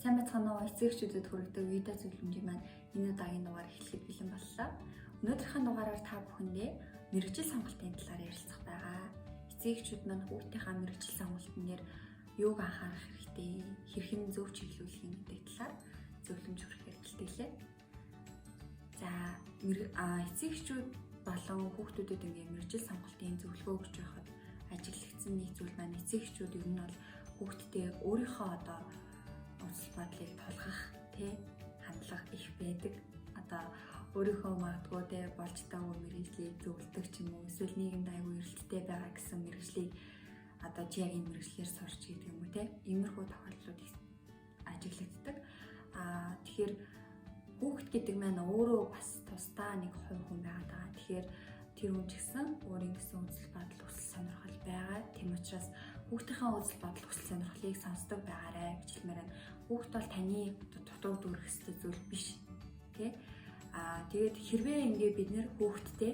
Сайн байцгаана уу? Эцэгчүүдэд хүргэдэг видео зөвлөмжийн маань энэ удаагийн дугаар эхлэхэд бэлэн боллоо. Өнөөдрийнхээ дугаараар та бүхэндээ мэргэжил сонголтын талаар ярилцах байгаа. Эцэгчүүд маань хүүхдийнхээ мэргэжил сонголтын дээр юуг анхаарах хэрэгтэй, хэрхэн зөв чиглүүлэх юм гэдэг талаар зөвлөмж хүргэхээр бэлтгэлээ. За, эцэгчүүд болон хүүхдүүдэд ингээ мэргэжил сонголтын зөвлөгөө өгч байхад ажиглагдсан нэг зүйл маань эцэгчүүд ер нь бол хүүхдтэй өөрийнхөө үзэл бодлыг тулгах хандлага их байдаг. Өөрийнхөө магадгүй болж байгаагүй мэргэжлийг зөвлөдөг ч юм уу, эсвэл нийгэмд аягүй эрэлттэй байгаа гэсэн мэргэжлийг чи яг энэ мэргэжлээр сурч гэдэг юм уу иймэрхүү тохиолдлууд ажиглагддаг. Тэгэхээр хүүхэд гэдэг маань өөрөө бас тусдаа нэг хувь хүн байгаад байгаа. Тэгэхээр тэр хүн ч гэсэн өөрийн гэсэн үзэл бодол, хүсэл сонирхол байгаа. Тийм учраас хүүхдийнхээ үзэл бодол, хүсэл сонирхлыг сонсдог байгаарай гэж хэлмээр байна. Хүүхд бол таны дутуу дүүрэх ёстой зүйл биш. Тэгээд хэрвээ ингээд бид нэр хүүхдтэй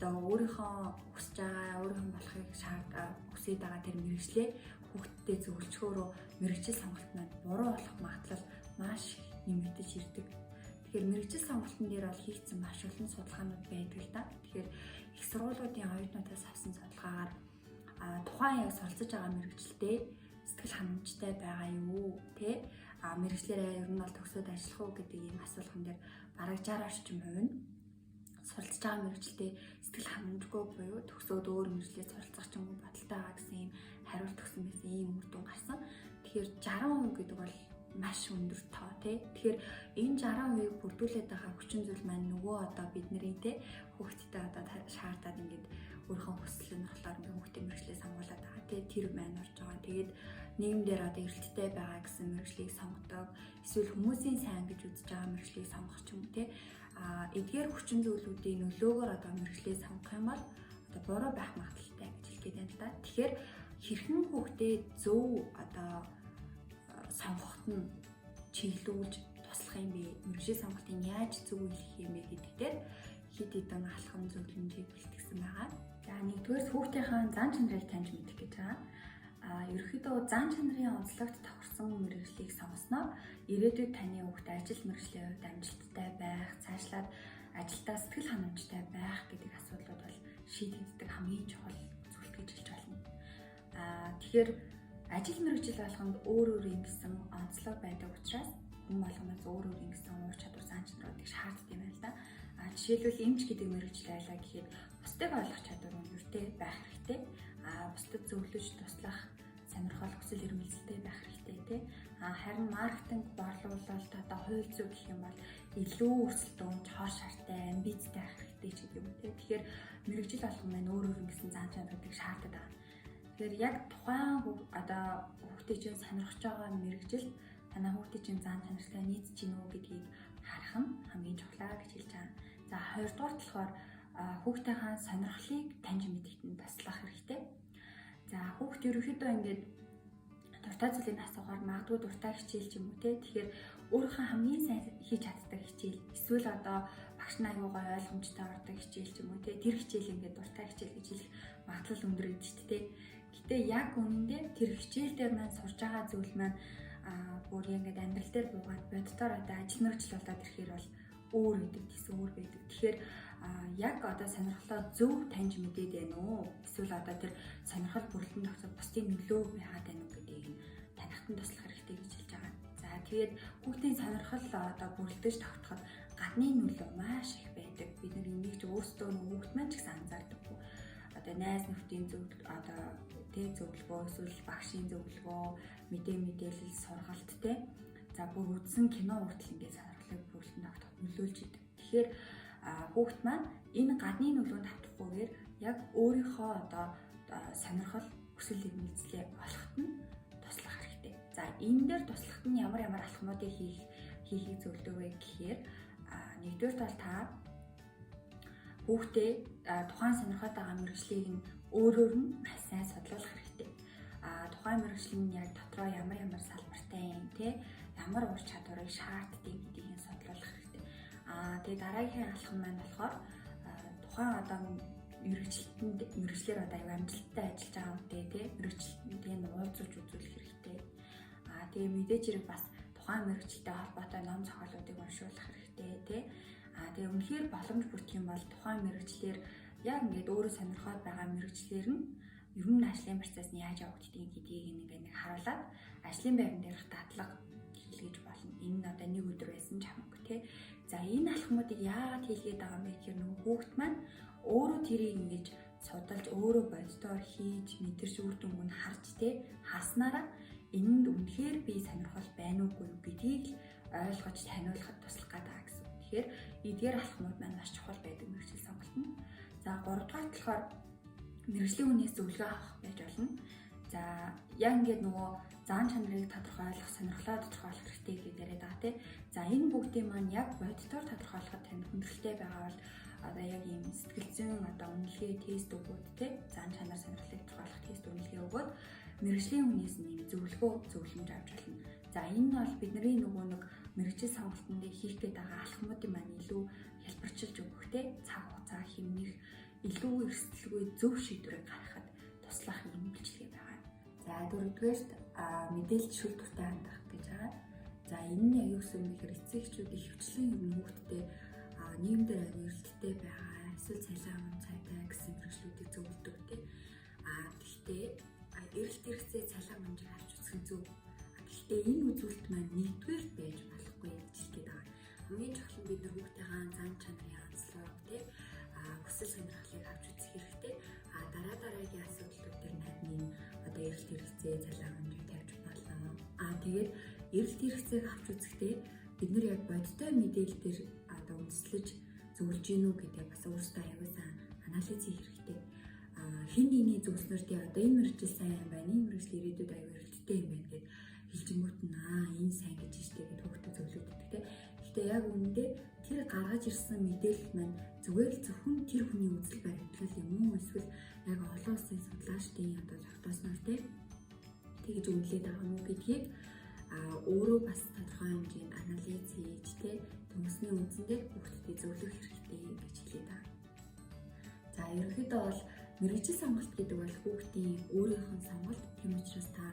өөрийнхөө хүсэж байгаа, өөрийнхөө болохыг хүсэж байгаа тэр мэргэжлээ хүүхдтэй зөвлөчгөөрөө мэргэжил сонголт маань буруу болох магадлал маш нэмэгдэж ирдэг. Тэгэхээр мэргэжил сонголтын дээр бол хийгдсэн маш олон судалгаанууд байдаг л да. Тэгэхээр их сургуулиудын оюутнуудаас авсан судалгаагаар тухайн яг суралцж байгаа мэргэжилтэй сэтгэл ханамжтай байгаа юу мэргэжлээрээ ер нь бол төгсөөд ажиллах уу гэдэг ийм асуулган дээр бараг 60 орчим хувь нь суралцж байгаа мэргэжилтэй сэтгэл ханамжгүй буюу төгсөөд өөр мэргэжлээр суралцах ч юм уу бодолтой байгаа гэсэн ийм хариулт өгсөн байсан ийм үр дүн гарсан. Тэгэхээр 60% гэдэг бол маш өндөр тоо Тэгэхээр энэ 60%-ийг бүрдүүлээд байгаа хүчин зүйл маань нөгөө бидний хүүхдтэй шаардаад ингээд өөрийнхөө хүсэл сонирхлоор ингээд хүүхдийн мэргэжлээ сонгуулад байгаа тэр маань орж байгаа. Тэгээд нийгэмдэр эрэлттэй байгаа гэсэн мэргэжлийг сонгодог. Эсвэл хүмүүсийн сайн гэж үзэж байгаа мэргэжлийг сонгох ч юм уу эдгээр хүчин зүйлүүдийн нөлөөгөөр мэргэжлээ сонгох юм бол буруу байх магадaltaй гэж хэлгээд байна л да. Тэгэхээр хэрхэн хүүхдээ зөв сонгоход нь чиглүүлж туслах юм бэ? Мэргэжил сонголтын яаж зөв хийх юм бэ гэдэг дээр хэд хэдэн алхам зөвлөмжийг бэлтгэсэн байгаа. За нэгдүгээр хүүхдийнхээ зан чанарыг таньж мэдэх гэж байгаа. Ерөнхийдөө зан чанарын онцлогт тохирсон мэргэжлийг сонгосноор ирээдүйд таны хүүхд ажил мэргэжлийн хувьд амжилттай байх, цаашлаад ажилдаа сэтгэл ханамжтай байх гэдэг асуудлууд бол шийдэгддэг хамгийн чухал зүйл гэж хэлж байна. Тэгэхээр ажил мэргэжил болгонд өөр гэсэн онцлог байдаг учраас хүн болгоноос өөр гэсэн уур чадвар зан чанаруудыг шаарддаг юм байна л да. Жишээлбэл эмч гэдэг мэргэжил айлаа гэхэд бусдыг ойлгох чадвар өнөртэй байх хэрэгтэй. Бусдад зөвлөж туслах сонирхол хүсэл эрмэлзэлтэй байх хэрэгтэй Харин маркетинг борлуулалт хууль зүйн гэх юм бол илүү өрсөлдөөнч, хор шартай, амбицтай байх хэрэгтэй ч гэдэг юм те. Тэгэхээр мэргэжил болгон маань өөр гэсэн зан чанаруудыг шаарддаг байна. Тэгэхээр яг тухайн хүүхдээ чинь сонирхож байгаа мэргэжил танай хүүхдийн чинь зан чанартай нийцэж гинэ үү гэдгийг харах нь хамгийн чухал гэж хэлж байгаа. За хоёрдугаар болохоор хүүхдийнхээ сонирхлыг таньж мэдхэд нь туслах хэрэгтэй. За хүүхд ерөнхийдөө ингээд дуртай зүйлийг асуухаар магадгүй дуртай хичээл ч юм уу те. Тэгэхээр өөрийнхөө хамгийн сайн хийж чаддаг хичээл эсвэл багш нар аюугаа ойлгомжтой ордог хичээл ч юм уу те. Тэр хичээл ингээд дуртай хичээл гэж хэлэх магадлал өндөр гэдэг чинь те. Гэтэ яг үнэндээ тэр хичээл дээр маань сурж байгаа зүйл маань бүр ингээд амьдрал дээр буугаад боддоор ажил мэргэжил болоод ирэхээр бол өөр гэдэг гэсэн өөр байдаг. Тэгэхээр яг сонирхлоо зөв таньж мэдээд байна уу? Эсвэл тэр сонирхол бүрэлдэхүүн тогтоод бусдын нөлөө байгаад байна уу гэдгийг танихт нь туслах хэрэгтэй гэж хэлж байгаа. За тэгээд хүүхдийн сонирхол бүрэлдэж тогтоход гадны нөлөө маш их байдаг. Бид нар энийг ч өөрсдөө хүүхд маань ч гэсэн анзаардаг. Найз нөхдийн зөвлөгөө эсвэл багшийн зөвлөгөө, мэдээлэл, сургалт за бүр үзсэн кино хүртэл ингээд сонирхлыг бүрэлдэхүүн тогтоход нөлөөлж идэг. Тэгэхээр хүүхд маань энэ гадны нөлөөнд автахгүйгээр яг өөрийнхөө сонирхол хүсэл эрмэлзлээ олоход нь туслах хэрэгтэй. За энэ дээр туслахад нь ямар алхмуудыг хийхийг зөвлөдөг вэ гэхээр нэгдүгээр бол та хүүхдээ тухайн сонирхоод байгаа мэргэжлийг нь өөрөөр нь маш сайн судлуулах хэрэгтэй. Тухайн мэргэжил нь яг дотроо ямар салбартай юм ямар ур чадварыг шаарддаг гэдгийг судлуулах хэрэгтэй. Тэгээд дараагийн алхам маань болохоор тухайн мэргэжлэр аюу амжилттай ажиллаж байгаа үедээ мэргэжилтийн уулзуулж үзүүлэх хэрэгтэй. Тэгээ мэдээж хэрэг бас тухайн мэрэгчлэлтэй холбоотой ном зохиолуудыг уншуулах хэрэгтэй тий. Тэгээ үнэхээр боломж бүрдэх юм бол тухайн мэрэгчлэр яг ингээд өөрөө сонирхоод байгаа мэрэгчлэр нь ер нь ажлын процесс нь яаж явагддгийг гэдгийг ингээд нэг харуулад ажлын байран дээрх дадлага хийлгэж болно. Энэ нь одоо нэг өдөр байсан ч хамаагүй тий. За энэ алхмуудыг яагаад хийлгээд байгаа юм бэ гэхээр нөгөө хүүхэд маань өөрөө тэрийг ингэж судалж өөрөө боддоор хийж мэдэрч үр дүнг нь харж тий хаснараа энэнд үнэхээр би сонирхол байна уугүй гэдгийг ойлгож таниулахад туслах гэдэг гэсэн. Тэгэхээр эдгээр алхмууд маань маш чухал байдаг мэргэжил сонголт нь. За 3 дугаар болохоор мэргэжлийн хүнээс зөвлөгөө авах байж болно. За яг ингээд нөгөө зан чанарыг тодорхойлох, сонирхлоо тодорхойлох хэрэгтэй гэдээ яриад байгаа тий. За энэ бүгдийн маань яг боддоор тодорхойлоход танд хүндрэлтэй байгаа бол одоо яг ийм сэтгэл зүйн одоо үнэлгээ тест өгөөд тий зан чанар сонирхлыг тодорхойлох тест үнэлгээ өгөөд мэргэжлийн хүнээс нэм зөвлөмж авч болно. За энэ нь бол бидний нөгөө нэг мэргэжил сонголтонд хийх гээд байгаа алхмуудын маань илүү хэлбэрчилж өгөх тий цаг хугацаа хэмнэх илүү эрсдэлгүй зөв шийдвэрийг гаргахад туслах юм бичлэг байгаа. За дөрөвдүгээрт мэдээлэл шүүлтүүртэй хандах гэж байгаа. За энэ нь яг юу гэсэн юм бэ гэхээр эцэг эхчүүд ихэвчлэн юм хүүхдтэй нийгэмдэр эрэлттэй байгаа эсвэл цалин авах цайтай гэсэн хэрэгслүүдийг зөвлөдөг тий. Гэхдээ эрэлт хэрэгцээ цалин амжиг авч үзэх нь зөв. Гэхдээ энэ үзүүлэлт маань нэгдүгээр байж болохгүй гэж хэлгээд байгаа. Хамгийн чухал нь бид нар хүүхдийн зан чанарын онцлог тий хүсэл сонирхлыг авч үзэх хэрэгтэй. Дараагийн асуудлууд төр наадмын одоо эрэлт хэрэгцээ цалин амжиг тавьж болно. Тэгээд эрэлт хэрэгцээг авч үзэхдээ бид нар яг бодтой мэдээлэл дээр одоо үндэслэж зөвлөж гинүү гэдэг бас өөрсдөө аягүй анализ хийх хэрэгтэй. Хин нэгний зөвснөр тий одоо энэ мэргэжил сайн юм байна, энэ мэргэжил ирээдүйд аягүй эрэлттэй юм байна гэд хэлжингүүт нь энэ сайн гэж штэ гэд хүүхдээ зөвлөдөг тий. Гэхдээ яг үүндээ тэр гаргаж ирсэн мэдээлэл маань зүгээр л зөвхөн тэр хүний үзэл баримтлал юм уу эсвэл яг олон улсын судлаачдын одоо тогтоосноор тий тэгж үнэлээд байгаа юм уу гэдгийг өөрөө бас тодорхой хэмжээнд анализ хийж тий хүмүүсний үндсэн дээр хүүхдэд зөвлөх хэрэгтэй гэж хэлээд байна. За ерөнхийдөө бол мэргэжил сонголт гэдэг бол хүүхдийн өөрийнх нь сонголт. Тийм учраас та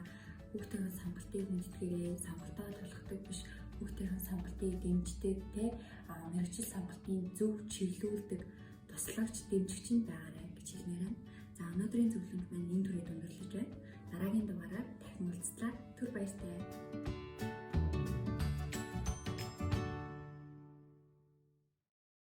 хүүхдийн сонголтыг хүндэтгээрэй, сонголтоо тулахдаг биш, хүүхдийн сонголтыг дэмждэг те мэргэжил сонголтын зөв чиглүүлдэг туслагч дэмжигч нь байгаарай гэж хэлмээр байна. За өнөөдрийн зөвлөмж маань энэ төрөйд өндөрлөж байна. Дараагийн дугаараар дахин уулзлаа. Түр баяртай.